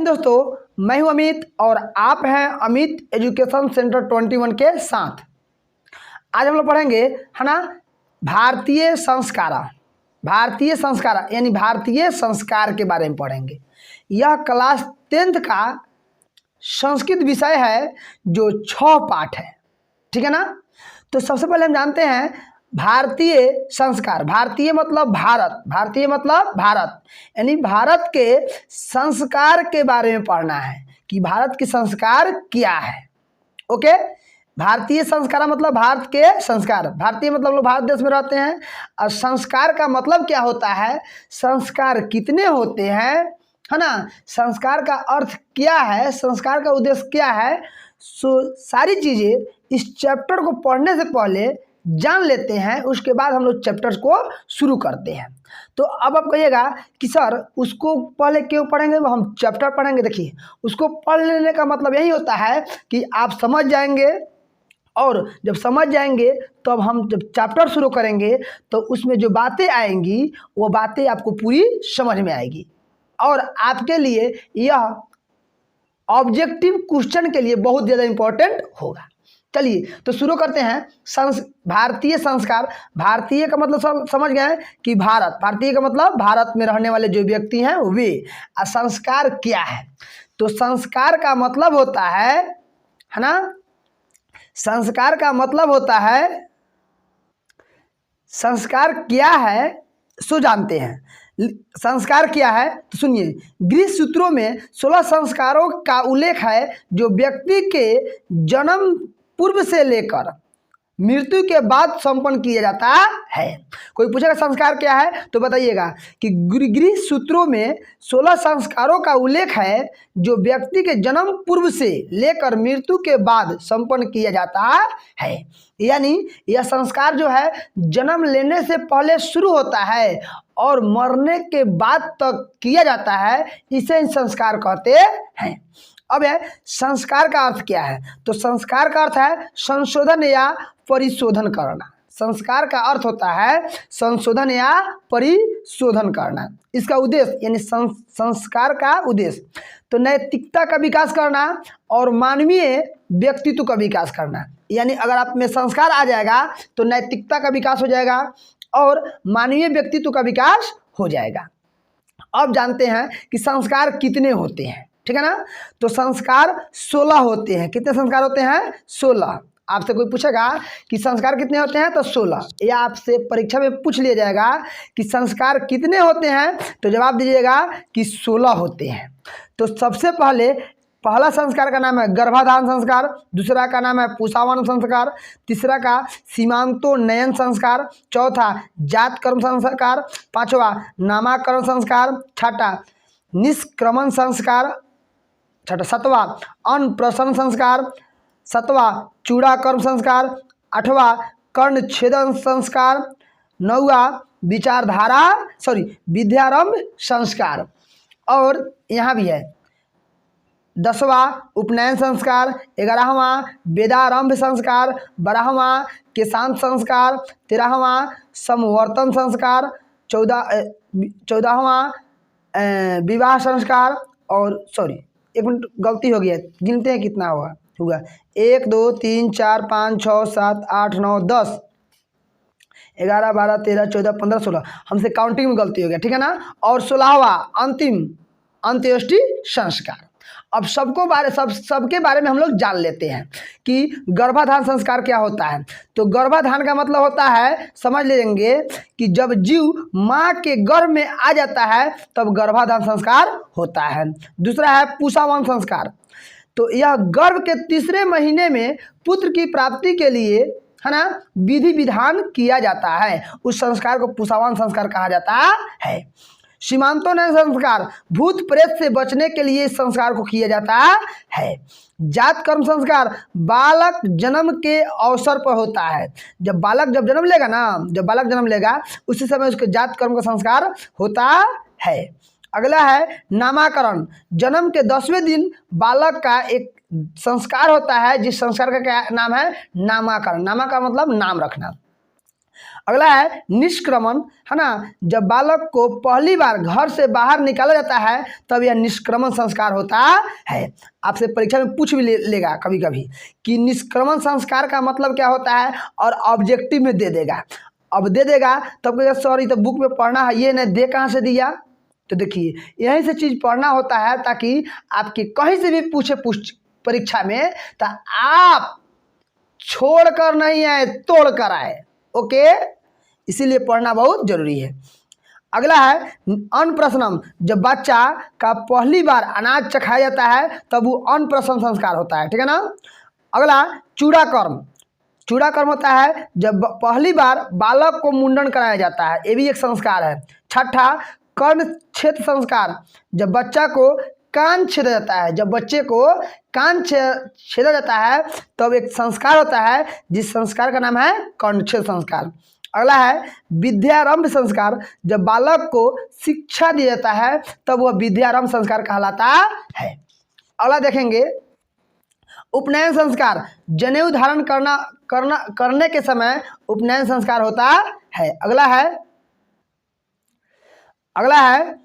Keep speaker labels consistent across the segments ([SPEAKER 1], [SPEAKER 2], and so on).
[SPEAKER 1] हिंद दोस्तों, मैं हूं अमित और आप हैं अमित एजुकेशन सेंटर 21 के साथ। आज हम लोग पढ़ेंगे है ना भारतीय संस्कार यानी भारतीय संस्कार के बारे में पढ़ेंगे। यह क्लास 10th का संस्कृत विषय है जो 6 पाठ है, ठीक है ना। तो सबसे पहले हम जानते हैं भारतीय संस्कार। भारतीय मतलब भारत यानी भारत के संस्कार के बारे में पढ़ना है कि भारत के संस्कार क्या है। ओके, भारतीय संस्कार मतलब भारत के संस्कार। भारतीय मतलब लोग भारत देश में रहते हैं। और संस्कार का मतलब क्या होता है, संस्कार कितने होते हैं, है ना। संस्कार का अर्थ क्या है, संस्कार का उद्देश्य क्या है, सारी चीज़ें इस चैप्टर को पढ़ने से पहले जान लेते हैं। उसके बाद हम लोग चैप्टर्स को शुरू करते हैं। तो अब आप कहिएगा कि सर उसको पहले क्यों पढ़ेंगे, वो हम चैप्टर पढ़ेंगे। देखिए, उसको पढ़ लेने का मतलब यही होता है कि आप समझ जाएंगे, और जब समझ जाएंगे तो अब हम जब चैप्टर शुरू करेंगे तो उसमें जो बातें आएंगी वो बातें आपको पूरी समझ में आएगी और आपके लिए यह ऑब्जेक्टिव क्वेश्चन के लिए बहुत ज़्यादा इम्पोर्टेंट होगा। चलिए तो शुरू करते हैं। भारतीय संस्कार। भारतीय का मतलब समझ गए कि भारत। भारतीय का मतलब भारत में रहने वाले जो व्यक्ति हैं वे। और संस्कार क्या है, तो संस्कार का मतलब होता है ना, संस्कार का मतलब होता है, संस्कार क्या है सो जानते हैं। संस्कार क्या है तो सुनिए, गृह सूत्रों में 16 संस्कारों का उल्लेख है जो व्यक्ति के जन्म पूर्व से लेकर मृत्यु के बाद संपन्न किया जाता है। कोई पूछेगा संस्कार क्या है तो बताइएगा कि गृह सूत्रों में 16 संस्कारों का उल्लेख है जो व्यक्ति के जन्म पूर्व से लेकर मृत्यु के बाद संपन्न किया जाता है। यानी यह संस्कार जो है जन्म लेने से पहले शुरू होता है और मरने के बाद तक किया जाता है, इसे संस्कार कहते हैं। अब है संस्कार का अर्थ क्या है, तो संस्कार का अर्थ है संशोधन या परिशोधन करना। संस्कार का अर्थ होता है संशोधन या परिशोधन करना। इसका उद्देश्य यानी संस्कार का उद्देश्य तो नैतिकता का विकास करना और मानवीय व्यक्तित्व का विकास करना। यानी अगर आप में संस्कार आ जाएगा तो नैतिकता का विकास हो जाएगा और मानवीय व्यक्तित्व का विकास हो जाएगा। अब जानते हैं कि संस्कार कितने होते हैं, ठीक है ना। तो संस्कार 16 होते हैं। कितने संस्कार होते हैं? 16। आपसे कोई पूछेगा कि संस्कार कितने होते हैं तो 16, या आपसे परीक्षा में पूछ लिया जाएगा कि संस्कार कितने होते हैं तो जवाब दीजिएगा कि 16 होते हैं। तो सबसे पहला संस्कार का नाम है गर्भाधान संस्कार, दूसरा का नाम है पुंसावन संस्कार, तीसरा का सीमांतोन्नयन संस्कार, चौथा जात कर्म संस्कार, पांचवा नामाकरण संस्कार, छठा निष्क्रमण संस्कार, सातवां अन्नप्राशन संस्कार, सातवां चूड़ाकर्म संस्कार, आठवां कर्ण छेदन संस्कार, नौवां विद्यारंभ संस्कार, और यहाँ भी है 10वां उपनयन संस्कार, 11वां वेदारंभ संस्कार, 12वां केशांत संस्कार, 13वां समवर्तन संस्कार, 14वां विवाह संस्कार, और एक मिनट गलती हो गई है, गिनते हैं कितना होगा 1 2 3 4 5 6 7 8 9 10 11 12 13 14 15 16, हमसे काउंटिंग में गलती हो गया, ठीक है ना। और 16वां अंतिम अंत्येष्टि संस्कार। अब सबके बारे में हम लोग जान लेते हैं कि गर्भाधान संस्कार क्या होता है। तो गर्भाधान का मतलब होता है, समझ लेंगे कि जब जीव माँ के गर्भ में आ जाता है तब गर्भाधान संस्कार होता है। दूसरा है पुंसावन संस्कार, तो यह गर्भ के 3रे महीने में पुत्र की प्राप्ति के लिए है ना विधि विधान किया जाता है, उस संस्कार को पुंसावन संस्कार कहा जाता है। सीमांतोन्नयन संस्कार भूत प्रेत से बचने के लिए इस संस्कार को किया जाता है। जात कर्म संस्कार बालक जन्म के अवसर पर होता है। जब बालक जन्म लेगा उसी समय उसके जात कर्म का संस्कार होता है। अगला है नामाकरण। जन्म के 10वें दिन बालक का एक संस्कार होता है जिस संस्कार का क्या नाम है, नामाकरण। नामाकरण मतलब नाम रखना। अगला है निष्क्रमण, है ना। जब बालक को पहली बार घर से बाहर निकाला जाता है तब यह निष्क्रमण संस्कार होता है। आपसे परीक्षा में पूछ भी लेगा कभी कभी कि निष्क्रमण संस्कार का मतलब क्या होता है, और ऑब्जेक्टिव में दे देगा। अब दे देगा तब कहेगा सर ये तो बुक में पढ़ना है, ये नहीं दे कहाँ से दिया। तो देखिए यहीं से चीज़ पढ़ना होता है ताकि आपके कहीं से भी पूछे परीक्षा में तो आप छोड़ कर नहीं आए, तोड़ कर आए। ओके, इसीलिए पढ़ना बहुत जरूरी है। अगला है अन्नप्राशनम, जब बच्चा का पहली बार अनाज चखाया जाता है तब वो अन्नप्राशन संस्कार होता है, ठीक है ना। अगला चूड़ाकर्म, चूड़ाकर्म होता है जब पहली बार बालक को मुंडन कराया जाता है, ये भी एक संस्कार है। छठा कर्ण छेद संस्कार, जब बच्चा को कान छेदा जाता है, जब बच्चे को कान छेदा जाता है तब एक संस्कार होता है जिस संस्कार का नाम है कर्णछेद संस्कार। अगला है विद्यारंभ संस्कार, जब बालक को शिक्षा दिया जाता है तब वह विद्यारंभ संस्कार कहलाता है। अगला देखेंगे उपनयन संस्कार, जनेऊ धारण करने के समय उपनयन संस्कार होता है। अगला है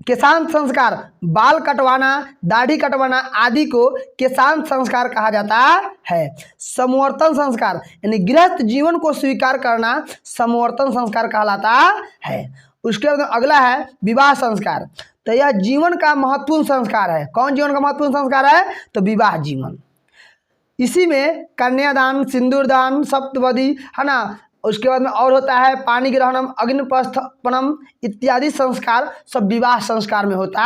[SPEAKER 1] केशांत संस्कार, बाल कटवाना, दाढ़ी कटवाना आदि को केशांत संस्कार कहा जाता है। समवर्तन संस्कार यानी गृहस्थ जीवन को स्वीकार करना समवर्तन संस्कार कहलाता है। उसके बाद अगला है विवाह संस्कार, तो यह जीवन का महत्वपूर्ण संस्कार है। कौन जीवन का महत्वपूर्ण संस्कार है, तो विवाह जीवन। इसी में कन्यादान, सिंदूरदान, सप्तपदी, है ना। उसके बाद में और होता है पानी ग्रहणम, अग्निपस्थपनम इत्यादि संस्कार सब विवाह संस्कार में होता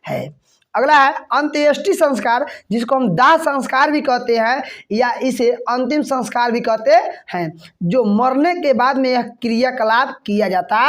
[SPEAKER 1] है। अगला है अंत्येष्टि संस्कार, जिसको हम दाह संस्कार भी कहते हैं या इसे अंतिम संस्कार भी कहते हैं, जो मरने के बाद में यह क्रियाकलाप किया जाता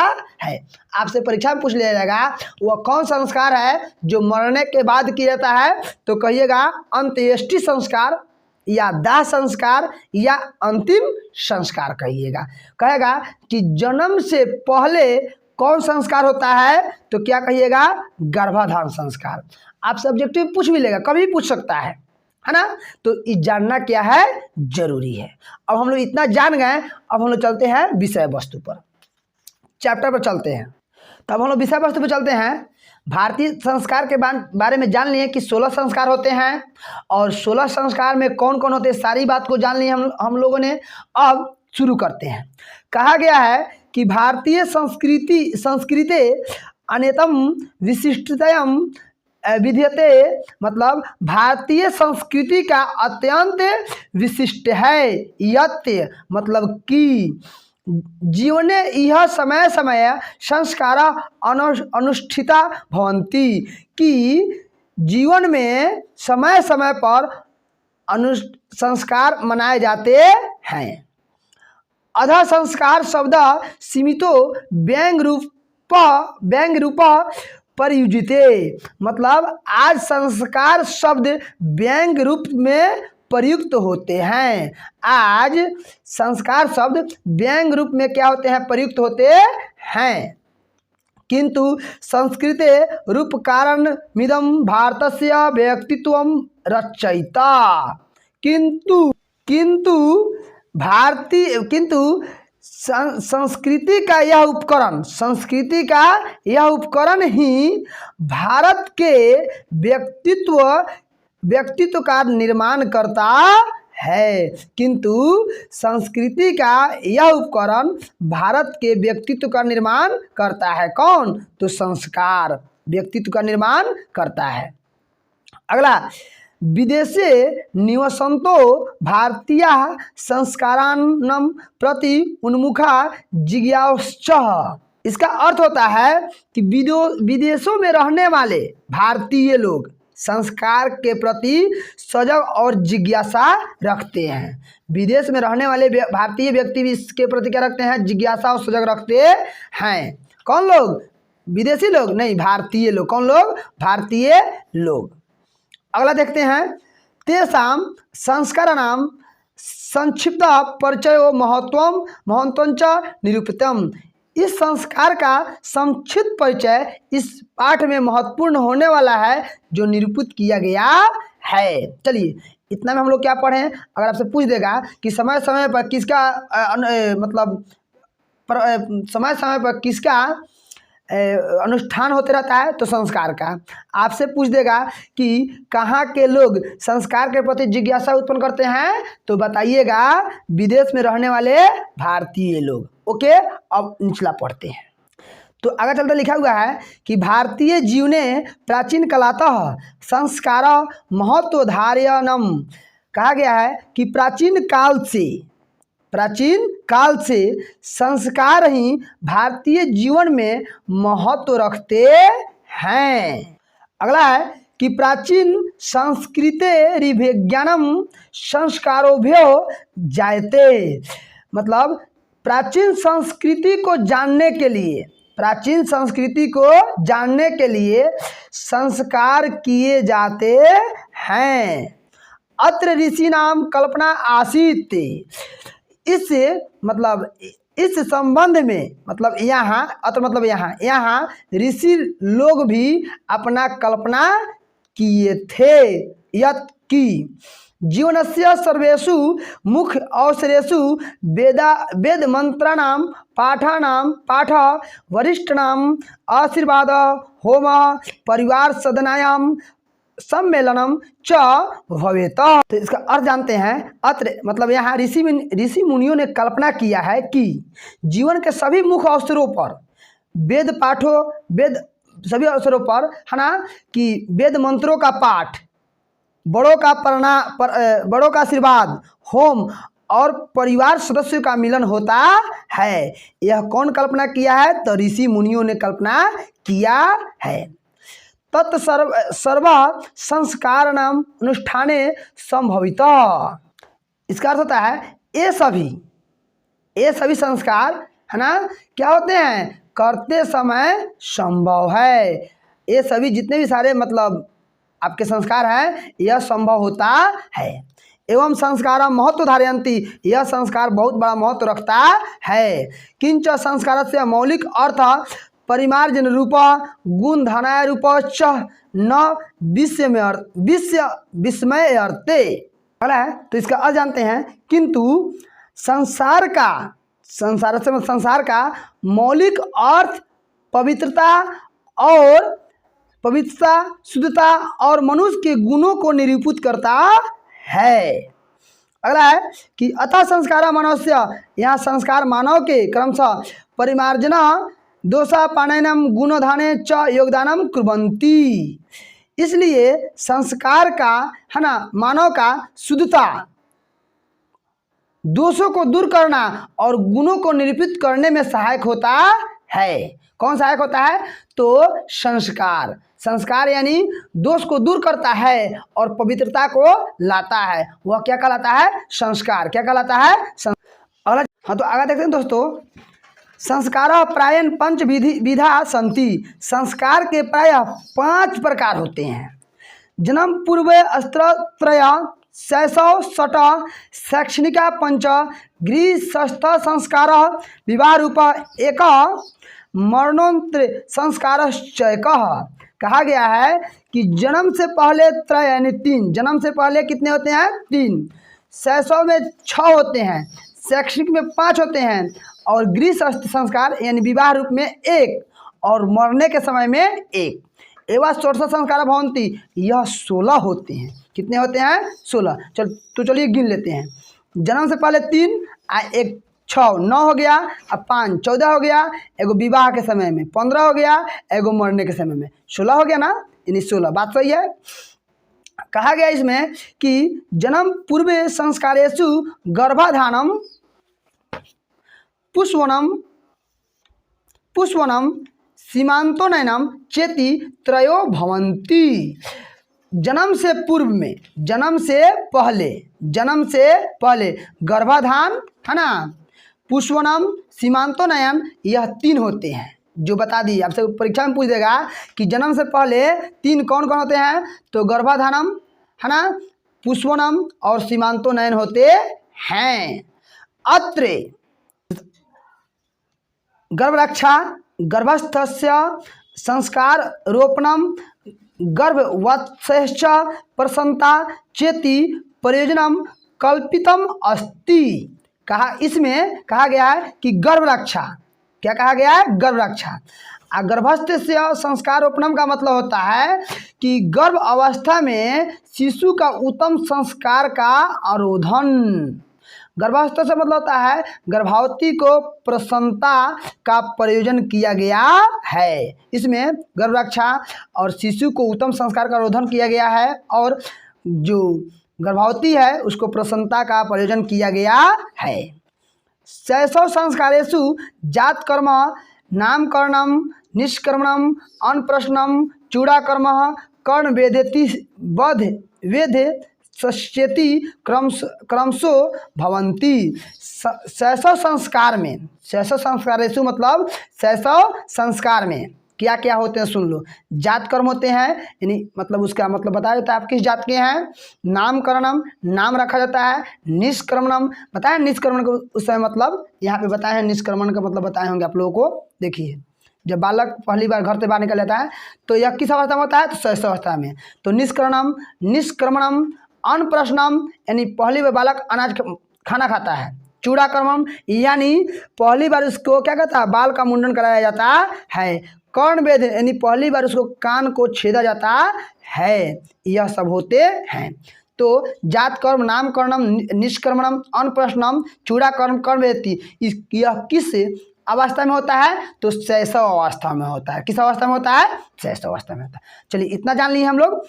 [SPEAKER 1] है। आपसे परीक्षा में पूछ लिया जाएगा वह कौन संस्कार है जो मरने के बाद किया जाता है, तो कहिएगा अंत्येष्टि संस्कार या दाह संस्कार या अंतिम संस्कार कहिएगा। कहेगा कि जन्म से पहले कौन संस्कार होता है, तो क्या कहिएगा गर्भाधान संस्कार। आप सब्जेक्टिव पूछ भी लेगा, कभी पूछ सकता है ना। तो ये जानना क्या है, जरूरी है। अब हम लोग इतना जान गए, अब हम लोग चलते हैं विषय वस्तु पर, चैप्टर पर चलते हैं। तब हम लोग विषय वस्तु पर चलते हैं। भारतीय संस्कार के बारे में जान लिए कि 16 संस्कार होते हैं और 16 संस्कार में कौन कौन होते हैं, सारी बात को जान लिए हम लोगों ने। अब शुरू करते हैं। कहा गया है कि भारतीय संस्कृति अन्यतम विशिष्टतयम विद्यते, मतलब भारतीय संस्कृति का अत्यंत विशिष्ट है। यत्य मतलब कि जीवने यह समय समय संस्कार अनुष्ठिता भवन्ति, कि जीवन में समय समय पर संस्कार मनाए जाते हैं। अधः संस्कार शब्द सीमितो व्यंग रूप प्रयुज्यते, मतलब आज संस्कार शब्द व्यंग रूप में प्रयुक्त होते हैं। आज संस्कार शब्द व्यंग रूप में क्या होते हैं, प्रयुक्त होते हैं। किंतु संस्कृते रूप कारण मिदम भारतस्य व्यक्तित्वम रचयिता, किंतु संस्कृति का यह उपकरण ही भारत के व्यक्तित्व का निर्माण करता है। किंतु संस्कृति का यह उपकरण भारत के व्यक्तित्व का निर्माण करता है। कौन, तो संस्कार व्यक्तित्व का निर्माण करता है। अगला विदेशे निवसन्तो भारतीय संस्काराणां प्रति उन्मुखा जिज्ञासुः, इसका अर्थ होता है कि विदेशों में रहने वाले भारतीय लोग संस्कार के प्रति सजग और जिज्ञासा रखते हैं। विदेश में रहने वाले भारतीय व्यक्ति भी इसके प्रति क्या रखते हैं, जिज्ञासा और सजग रखते हैं। कौन लोग, विदेशी लोग नहीं, भारतीय लोग। कौन लोग, भारतीय लोग। अगला देखते हैं तेषां संस्काराणां संक्षिप्त परिचय महत्वंच निरूपितम, इस संस्कार का संक्षिप्त परिचय इस पाठ में महत्वपूर्ण होने वाला है जो निरूपित किया गया है। चलिए इतना में हम लोग क्या पढ़ें। अगर आपसे पूछ देगा कि समय समय पर किसका मतलब समय समय पर किसका अनुष्ठान होते रहता है? तो संस्कार का। आपसे पूछ देगा कि कहाँ के लोग संस्कार के प्रति जिज्ञासा उत्पन्न करते हैं? तो बताइएगा विदेश में रहने वाले भारतीय लोग। ओके, अब निचला पढ़ते हैं। तो आगे चलते लिखा हुआ है कि भारतीय जीवने प्राचीन कलातः संस्कार महत्वधारयनम। कहा गया है कि प्राचीन काल से संस्कार ही भारतीय जीवन में महत्व रखते हैं। अगला है कि प्राचीन संस्कृतेरिभिज्ञानम संस्कारोभ्यो जायते। मतलब प्राचीन संस्कृति को जानने के लिए संस्कार किए जाते हैं। अत्र ऋषि नाम कल्पना आसीत। इस संबंध में मतलब यहाँ ऋषि लोग भी अपना कल्पना किए थे। यत् की जीवनस्य सर्वेषु मुख्य अवसरेषु वेद मंत्राणां पाठ वरिष्ठानां आशीर्वाद होम परिवार सदनायां सम्मेलनम च भवेत। तो इसका अर्थ जानते हैं। अत्र मतलब यहाँ ऋषि मुनियों ने कल्पना किया है कि जीवन के सभी मुख्य अवसरों पर सभी अवसरों पर है ना कि वेद मंत्रों का पाठ, बड़ों का आशीर्वाद, होम और परिवार सदस्यों का मिलन होता है। यह कौन कल्पना किया है? तो ऋषि मुनियों ने कल्पना किया है। तत्सर्व संस्कार नाम अनुष्ठाने संभवित। इसका अर्थ होता है ये सभी संस्कार है ना क्या होते हैं? करते समय संभव है। ये सभी जितने भी सारे मतलब आपके संस्कार हैं यह संभव होता है। एवं संस्कार महत्व धारयन्ति। यह संस्कार बहुत बड़ा महत्व रखता है। किंच संस्कार से मौलिक अर्थ परिमार्जन रूप गुण धनाय रूप च न विस्मय अर्थे। तो इसका अर्थ जानते हैं। किंतु संसार का मौलिक अर्थ पवित्रता, शुद्धता और मनुष्य के गुणों को निरूपित करता है। अगला है कि अतः संस्कार मनुष्य, यहाँ संस्कार मानव के क्रमशः परिमार्जना दोषा पानयनम गुणधाने च योगदानम कुर्वन्ति। इसलिए संस्कार का है ना मानव का शुद्धता, दोषों को दूर करना और गुणों को निरूपित करने में सहायक होता है। कौन सहायक होता है? तो संस्कार यानी दोष को दूर करता है और पवित्रता को लाता है। वह क्या कहलाता है? संस्कार। क्या कहलाता है? अगला हाँ तो आगे देखते हैं दोस्तों। संस्कार प्रायः पंच विधा संति। संस्कार के प्रायः 5 प्रकार होते हैं। जन्म पूर्व अस्त्रत्रय शैशव षट शैक्षणिका पंच गृहस्थ संस्कार विवाह रूप एक मरणोत्तर संस्कार चयकः। कहा गया है कि जन्म से पहले त्रय यानी 3। जन्म से पहले कितने होते हैं? 3। शैशव में 6 होते हैं, शैक्षणिक में 5 होते हैं और गृहस्थ संस्कार यानी विवाह रूप में 1 और मरने के समय में 1। एवं षोडश संस्कार भवन्ति। यह 16 होते हैं। कितने होते हैं? 16। चलिए गिन लेते हैं। जन्म से पहले 3 1 6 9 हो गया, अब 5 14 हो गया, एगो विवाह के समय में 15 हो गया, एगो मरने के समय में 16 हो गया ना, यानी 16। बात सही है। कहा गया इसमें कि जन्म पूर्व संस्कारेषु गर्भाधानम पुष्पवनम सीमांतोनयनम चेति त्रयो भवन्ति। जन्म से पूर्व में, जन्म से पहले गर्भाधान है ना, पुष्पवनम, सीमांतोनयन, यह 3 होते हैं जो बता दी। आपसे परीक्षा में पूछ देगा कि जन्म से पहले 3 कौन कौन होते हैं? तो गर्भाधानम है ना, पुष्पवनम और सीमांतोनयन होते हैं। अत्र गर्भरक्षा गर्भस्थस्य संस्कार रोपणम गर्भवत्सश्च प्रसन्नता चेति प्रयोजनम कल्पितम अस्ति। इसमें कहा गया है कि गर्भ रक्षा क्या कहा गया है? गर्भ रक्षा। गर्भस्थ से संस्कारोपणम का मतलब होता है कि गर्भ अवस्था में शिशु का उत्तम संस्कार का आरोधन। गर्भावस्था से मतलब होता है गर्भवती को प्रसन्नता का प्रयोजन किया गया है। इसमें गर्भ रक्षा और शिशु को उत्तम संस्कार का आरोधन किया गया है, और जो गर्भवती है उसको प्रसन्नता का प्रयोजन किया गया है। शैशव संस्कारेषु जात कर्म नामकरणम निष्कर्मणम अन्नप्रशनम चूड़ाकर्म कर्ण वेदेति वध वेद सश्चेति क्रमशो भवंती। शैशव संस्कार में, शैशव संस्कारेषु मतलब शैशव संस्कार में क्या क्या होते हैं सुन लो। जात कर्म होते हैं, यानी मतलब उसका मतलब बताया जाता है आप किस जात के हैं। नामकरणम, नाम रखा जाता है। निष्क्रमणम, बताया निष्क्रमण को उस समय मतलब यहाँ पे बताए हैं, निष्क्रमण का मतलब बताए होंगे आप लोगों को। देखिए जब बालक पहली बार घर से बाहर निकल जाता है तो यह किस अवस्था में होता है? तो शैशव अवस्था में। तो निष्करणम, निष्क्रमणम, अन्नप्रशनम यानी पहली बार बालक अनाज खाना खाता है। चूड़ाकर्मम यानी पहली बार उसको क्या कहता है? बाल का मुंडन कराया जाता है। कर्ण वेद यानी पहली बार उसको कान को छेदा जाता है। यह सब होते हैं। तो जात कर्म नामकरणम निष्कर्मणम अन्नप्रशनम चूड़ाकर्म कर्ण वेदति, यह किस अवस्था में होता है? तो शैशव अवस्था में होता है। किस अवस्था में होता है? शैशव अवस्था में होता है। चलिए इतना जान लिए हम लोग।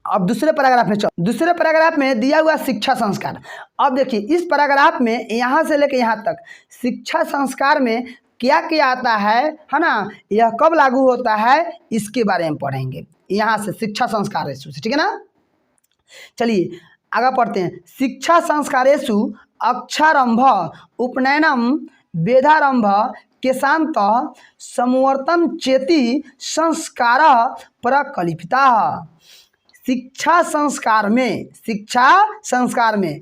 [SPEAKER 1] अब दूसरे पैराग्राफ में चलो। दूसरे पैराग्राफ में दिया हुआ शिक्षा संस्कार। अब देखिए इस पैराग्राफ में यहाँ से लेकर यहाँ तक शिक्षा संस्कार में क्या क्या आता है ना, यह कब लागू होता है इसके बारे में पढ़ेंगे यहाँ से शिक्षा संस्कारेषु से, ठीक है ना। चलिए आगे पढ़ते हैं। शिक्षा संस्कारेषु अक्षारंभ उपनयनम वेदारंभ केशांत संवर्तन चेति संस्कार प्रकल्पिता। शिक्षा संस्कार में, शिक्षा संस्कार में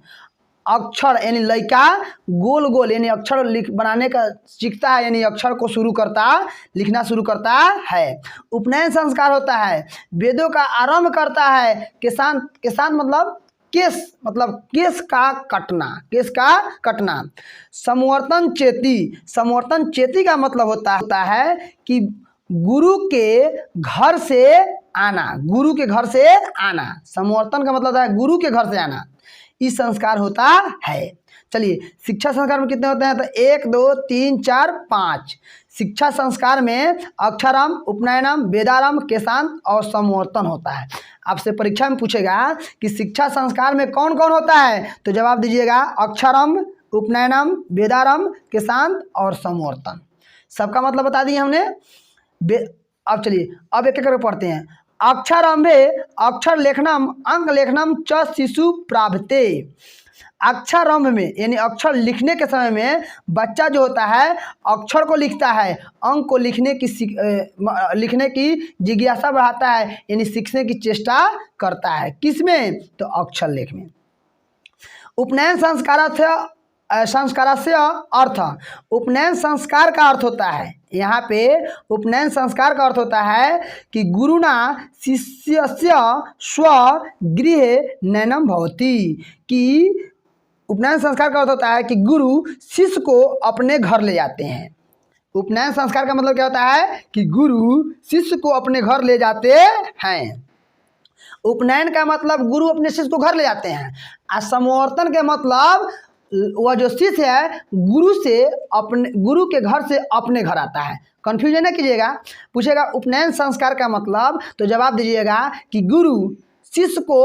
[SPEAKER 1] अक्षर यानी लड़का गोल गोल यानी अक्षर बनाने का सीखता है, यानी अक्षर को शुरू करता, लिखना शुरू करता है। उपनयन संस्कार होता है, वेदों का आरंभ करता है। केशांत, केशांत मतलब केस, मतलब केस का कटना, केस का कटना। संवर्तन चेती, संवर्तन चेती का मतलब होता है कि गुरु के घर से आना, गुरु के घर से आना। संवर्तन का मतलब है गुरु के घर से आना, इस संस्कार होता है। चलिए शिक्षा संस्कार में कितने होते हैं? तो 1 2 3 4 5। शिक्षा संस्कार में अक्षरम उपनयनम वेदारम केशांत और संवर्तन होता है। आपसे परीक्षा में पूछेगा कि शिक्षा संस्कार में कौन कौन होता है, तो जवाब दीजिएगा अक्षरम उपनयनम वेदारम केशांत और संवर्तन। सबका मतलब बता दिए हमने। अब चलिए अब एक एक करके पढ़ते हैं। अक्षरारंभे अक्षर लेखनम अंक लेखनम च शिशु प्राप्ते। अक्षरारंभ में यानी अक्षर लिखने के समय में बच्चा जो होता है अक्षर को लिखता है, अंक को लिखने की जिज्ञासा बढ़ाता है, यानी सीखने की चेष्टा करता है। किसमें? तो अक्षर लेख में। उपनयन संस्कार से अर्थ, उपनयन संस्कार का अर्थ होता है, यहाँ पे उपनयन संस्कार का अर्थ होता है कि गुरुना शिष्यस्य स्वगृहे नयनम भवति। कि उपनयन संस्कार का अर्थ होता है कि गुरु शिष्य को अपने घर ले जाते हैं। उपनयन संस्कार का मतलब क्या होता है कि गुरु शिष्य को अपने घर ले जाते हैं। उपनयन का मतलब गुरु अपने शिष्य को घर ले जाते हैं, और संवर्तन के मतलब वह जो शिष्य है गुरु से अपने, गुरु के घर से अपने घर आता है। कंफ्यूजन न कीजिएगा, पूछेगा उपनयन संस्कार का मतलब, तो जवाब दीजिएगा कि गुरु शिष्य को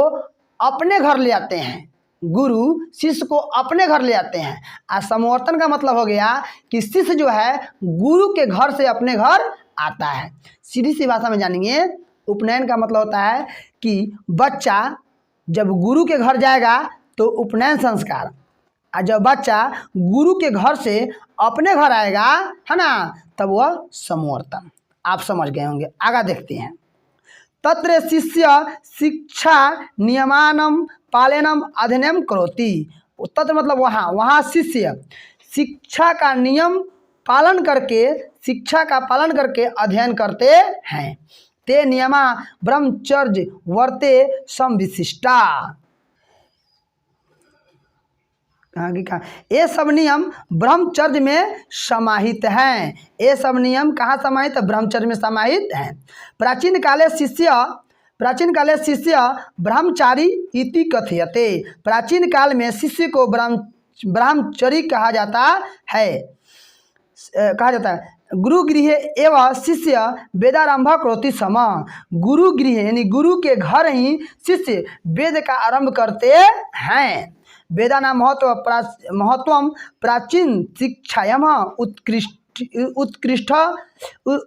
[SPEAKER 1] अपने घर ले आते हैं, गुरु शिष्य को अपने घर ले आते हैं। और संवर्तन का मतलब हो गया कि शिष्य जो है गुरु के घर से अपने घर आता है। सीधी सी भाषा में जानेंगे, उपनयन का मतलब होता है कि बच्चा जब गुरु के घर जाएगा तो उपनयन संस्कार, और जब बच्चा गुरु के घर से अपने घर आएगा है ना, तब वह संवर्तन। आप समझ गए होंगे। आगे देखते हैं। तत्र शिष्य शिक्षा नियमानम पालनम अध्ययनम करोति। तत्र मतलब वहाँ, वहाँ शिष्य शिक्षा का नियम पालन करके, शिक्षा का पालन करके अध्ययन करते हैं। ते नियमा ब्रह्मचर्य वर्ते संविशिष्टा। कहाँ की कहाँ, ये सब नियम ब्रह्मचर्य में समाहित हैं। ये सब नियम कहाँ समाहित? ब्रह्मचर्य में समाहित हैं। प्राचीन काले शिष्य ब्रह्मचारी इति कथयते। प्राचीन काल में शिष्य को ब्रह्मचारी कहा जाता है। गुरु गृह एवं शिष्य वेदारंभ करोति सम। गुरु गृह यानी गुरु के घर ही शिष्य वेद का आरंभ करते हैं। वेदानां महत्वम प्राचीन शिक्षायाम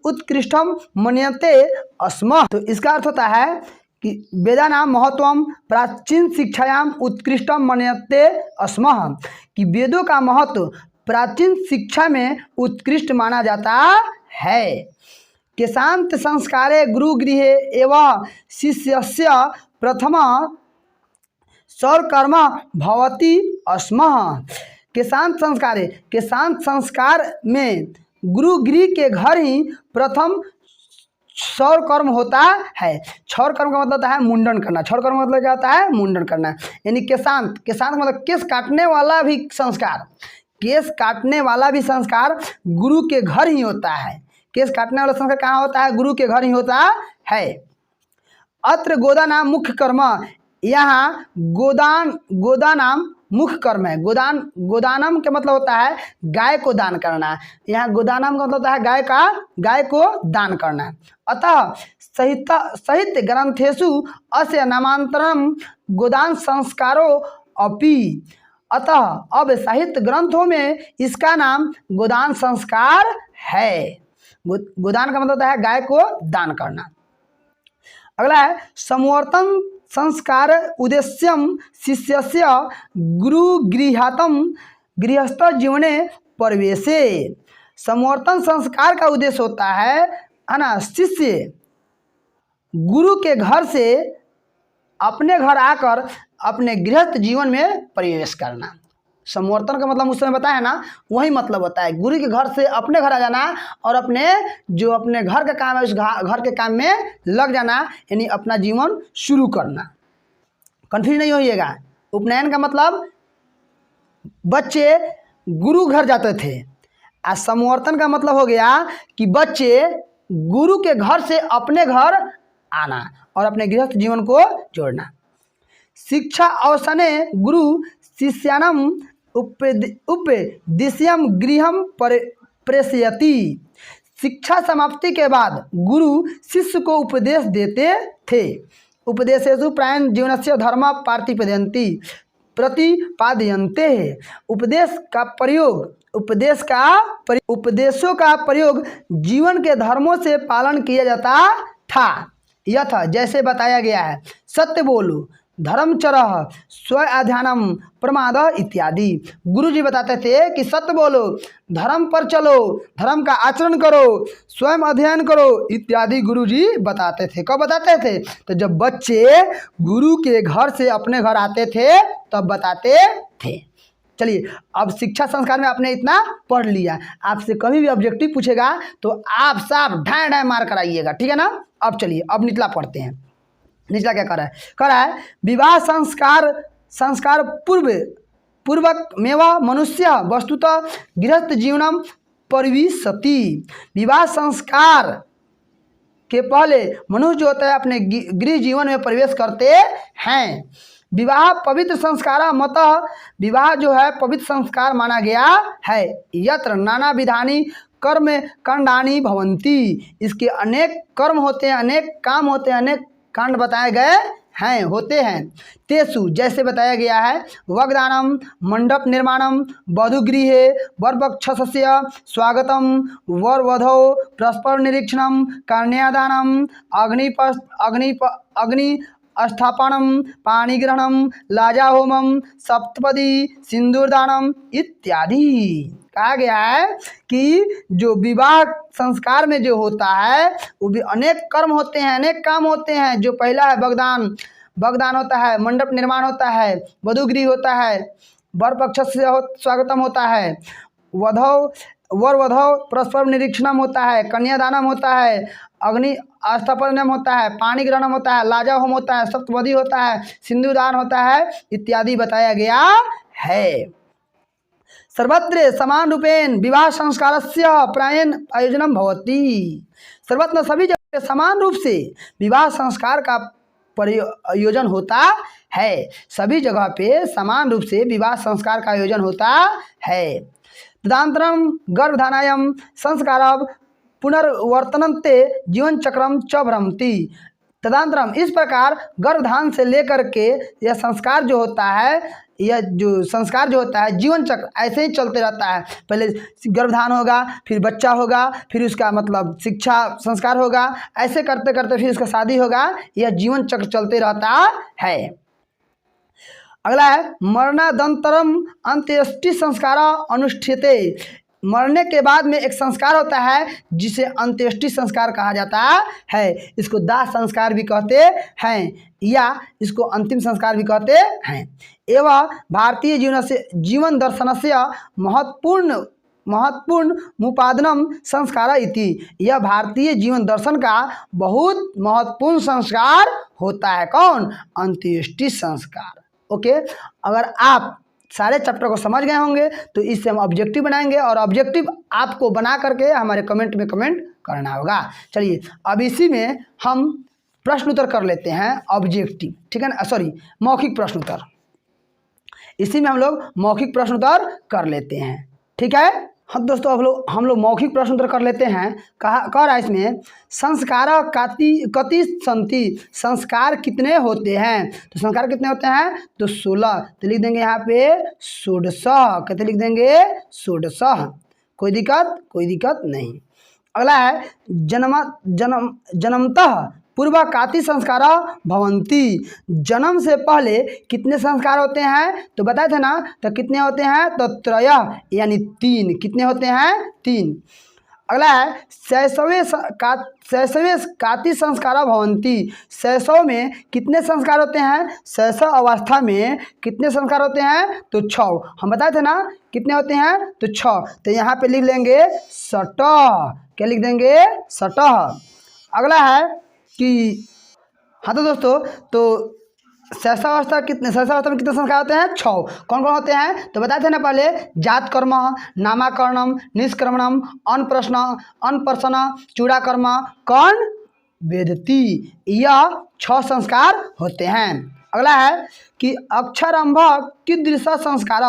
[SPEAKER 1] उत्कृष्टम मन्यते अस्म। तो इसका अर्थ होता है कि वेदानां महत्वम प्राचीन शिक्षायाम उत्कृष्टम मन्यते अस्म, कि वेदों का महत्व प्राचीन शिक्षा में उत्कृष्ट माना जाता है। केशांत संस्कारे गुरु गृह एवं शिष्यस्य प्रथम सौरकर्म भवति अस्म। केशांत संस्कार में गुरु गृह के घर ही प्रथम सौर कर्म होता है। क्षौर कर्म का मतलब होता है मुंडन करना। क्षौर कर्म का मतलब क्या होता है? मुंडन करना। यानी केशांत का मतलब केस काटने वाला भी संस्कार। केस काटने वाला भी संस्कार गुरु के घर ही होता है। केस काटने वाला संस्कार कहाँ होता है? गुरु के घर ही होता है। अत्र गोदानाम मुख्य कर्म। यहाँ गोदानाम मुख्य कर्म है। गोदानम का मतलब होता है गाय को दान करना। यहाँ गोदानम का मतलब होता है गाय को दान करना। अतः साहित्य ग्रंथेषु अस्य नामांतरम गोदान संस्कारो अपि। अतः अब साहित्य ग्रंथों में इसका नाम गोदान संस्कार है। गोदान का मतलब होता है गाय को दान करना। अगला है संवर्तन संस्कार उद्देश्यम शिष्यस्य गुरुगृहातम गृहस्थ जीवने प्रवेशे। संवर्तन संस्कार का उद्देश्य होता है ना, शिष्य गुरु के घर से अपने घर आकर अपने गृहस्थ जीवन में प्रवेश करना। संवर्तन का मतलब उस समय बताया ना, वही मतलब होता है गुरु के घर से अपने घर आ जाना और अपने घर का काम है उस घर के काम में लग जाना, यानी अपना जीवन शुरू करना। कंफ्यूज नहीं होइएगा। उपनयन का मतलब बच्चे गुरु घर जाते थे, और संवर्तन का मतलब हो गया कि बच्चे गुरु के घर से अपने घर आना और अपने गृहस्थ जीवन को जोड़ना। शिक्षा अवसने गुरु शिष्यानम उपदेश्यम गृहम प्रेषयति। शिक्षा समाप्ति के बाद गुरु शिष्य को उपदेश देते थे। उपदेशेषु प्रायः जीवनस्य धर्म प्रतिपादयन्ते। उपदेशों का प्रयोग जीवन के धर्मों से पालन किया जाता था। यथा जैसे बताया गया है, सत्य बोलो, धर्मचरः, स्व अध्यानम, प्रमाद इत्यादि। गुरु जी बताते थे कि सत्य बोलो, धर्म पर चलो, धर्म का आचरण करो, स्वयं अध्ययन करो इत्यादि गुरु जी बताते थे। कब बताते थे? तो जब बच्चे गुरु के घर से अपने घर आते थे तब बताते थे। चलिए, अब शिक्षा संस्कार में आपने इतना पढ़ लिया। आपसे कभी भी ऑब्जेक्टिव पूछेगा तो आप सब ढाई मार कराइएगा, ठीक है ना। अब चलिए, अब निचला पढ़ते हैं। निचला क्या कर रहा है? विवाह संस्कार पूर्वक मेवा मनुष्य वस्तुतः गृहस्थ जीवनम प्रविशति। विवाह संस्कार के पहले मनुष्य जो होता है अपने गृह जीवन में प्रवेश करते हैं। विवाह पवित्र संस्कार मतः, विवाह जो है पवित्र संस्कार माना गया है। यत्र नाना विधानी कर्म कांडानी भवंती। इसके अनेक कर्म होते हैं, अनेक काम होते हैं, अनेक कांड बताए गए हैं, होते हैं। तेसु जैसे बताया गया है, वगदानम, मंडप निर्माणम, वधुगृहे वरपक्षस्य स्वागतम, वर वधौ परस्पर निरीक्षणम, कन्यादानम, अग्नि स्थापनम, पाणिग्रहणम, लाजाहोमम, सप्तपदी, सिंदूरदानम इत्यादि। कहा गया है कि जो विवाह संस्कार में जो होता है वो भी अनेक कर्म होते हैं, अनेक काम होते हैं। जो पहला है वगदान होता है, मंडप निर्माण होता है, वधुगृह होता है, वर पक्ष से स्वागतम होता है, वर वधौ परस्पर निरीक्षणम होता है, कन्यादानम होता है, अग्नि स्थापनम होता है, पाणी ग्रहणम होता है, लाजा होम होता है, सप्तपदी होता है, सिंदूरदान होता है इत्यादि बताया गया है। सर्वत्र समान रूपेण विवाह संस्कारस्य प्रायेण आयोजनम भवति। सर्वत्र सभी जगह समान रूप से विवाह संस्कार का आयोजन होता है। सभी जगह पे समान रूप से विवाह संस्कार का आयोजन होता है। तदनन्तरं गर्भधानायां संस्कारः पुनर्वर्तन्ते जीवन चक्रम च भ्रमति। तदनन्तरम इस प्रकार गर्भधान से लेकर के यह संस्कार जो होता है, यह जो संस्कार जो होता है जीवन चक्र ऐसे ही चलते रहता है। पहले गर्भधान होगा, फिर बच्चा होगा, फिर उसका मतलब शिक्षा संस्कार होगा, ऐसे करते करते फिर उसका शादी होगा। यह जीवन चक्र चलते रहता है। अगला है मरणादंतरम अंत्येष्टि संस्कार अनुष्ठियते। मरने के बाद में एक संस्कार होता है जिसे अंत्येष्टि संस्कार कहा जाता है। इसको दाह संस्कार भी कहते हैं या इसको अंतिम संस्कार भी कहते हैं। एवं भारतीय जीवन दर्शन से महत्वपूर्ण मुपादनम संस्कार इति। यह भारतीय जीवन दर्शन का बहुत महत्वपूर्ण संस्कार होता है। कौन? अंत्येष्टि संस्कार। ओके, अगर आप सारे चैप्टर को समझ गए होंगे तो इससे हम ऑब्जेक्टिव बनाएंगे और ऑब्जेक्टिव आपको बना करके हमारे कमेंट में कमेंट करना होगा। चलिए अब इसी में हम प्रश्न उत्तर कर लेते हैं। ऑब्जेक्टिव, ठीक है ना, सॉरी मौखिक प्रश्न उत्तर। इसी में हम लोग मौखिक प्रश्न उत्तर कर लेते हैं, ठीक है। हाँ दोस्तों, हम लोग मौखिक प्रश्न उत्तर कर लेते हैं। कह रहा है इसमें संस्कार कति संति, संस्कार कितने होते हैं? तो संस्कार कितने होते हैं? तो 16। तो लिख देंगे यहाँ पे 16। कितने लिख देंगे? 16। कोई दिक्कत नहीं। अगला है जन्मतः पूर्व काति संस्कार भवंती। जन्म से पहले कितने संस्कार होते हैं? तो बताए थे ना, तो कितने होते हैं? तो त्रय यानी 3। कितने होते हैं? 3। अगला है शैशवे काति संस्कार भवंती। शैशव में कितने संस्कार होते हैं? शैशव अवस्था में कितने संस्कार होते हैं? तो 6। हम बताए थे ना कितने होते हैं? तो 6। तो यहाँ पे लिख लेंगे 17। क्या लिख देंगे? 17। अगला है कि हाँ तो दोस्तों, तो शैशवावस्था में कितने संस्कार होते हैं? 6। कौन कौन होते हैं? तो बताए थे ना पहले, जात कर्म, नामाकरणम, निष्क्रमणम, अनप्रशन, चूड़ाकर्म, कर्ण वेदती। यह 6 संस्कार होते हैं। अगला है कि अक्षरंभ कीदृश संस्कार।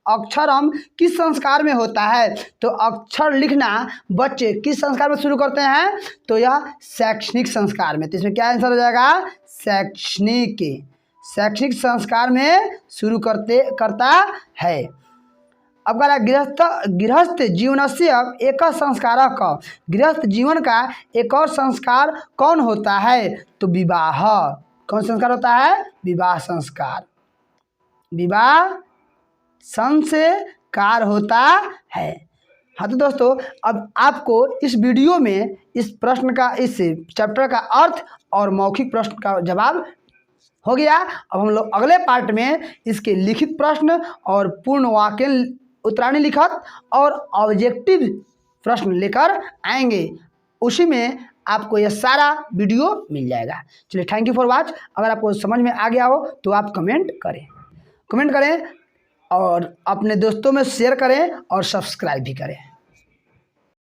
[SPEAKER 1] अक्षरंभ किस संस्कार में होता है? तो अक्षर लिखना बच्चे किस संस्कार में शुरू करते हैं? तो यह शैक्षणिक संस्कार में। तो इसमें क्या आंसर हो जाएगा? शैक्षणिक संस्कार में शुरू करता है। अब गृहस्थ जीवन से एक संस्कार का, गृहस्थ जीवन का एक और संस्कार कौन होता है? तो विवाह। कौन संस्कार होता है? विवाह संस्कार। विवाह संस्कार होता है। हाँ तो दोस्तों, अब आपको इस वीडियो में इस चैप्टर का अर्थ और मौखिक प्रश्न का जवाब हो गया। अब हम लोग अगले पार्ट में इसके लिखित प्रश्न और पूर्ण वाक्य उत्तराणी लिखत और ऑब्जेक्टिव प्रश्न लेकर आएंगे। उसी में आपको यह सारा वीडियो मिल जाएगा। चलिए, थैंक यू फॉर वॉच। अगर आपको समझ में आ गया हो तो आप कमेंट करें और अपने दोस्तों में शेयर करें और सब्सक्राइब भी करें।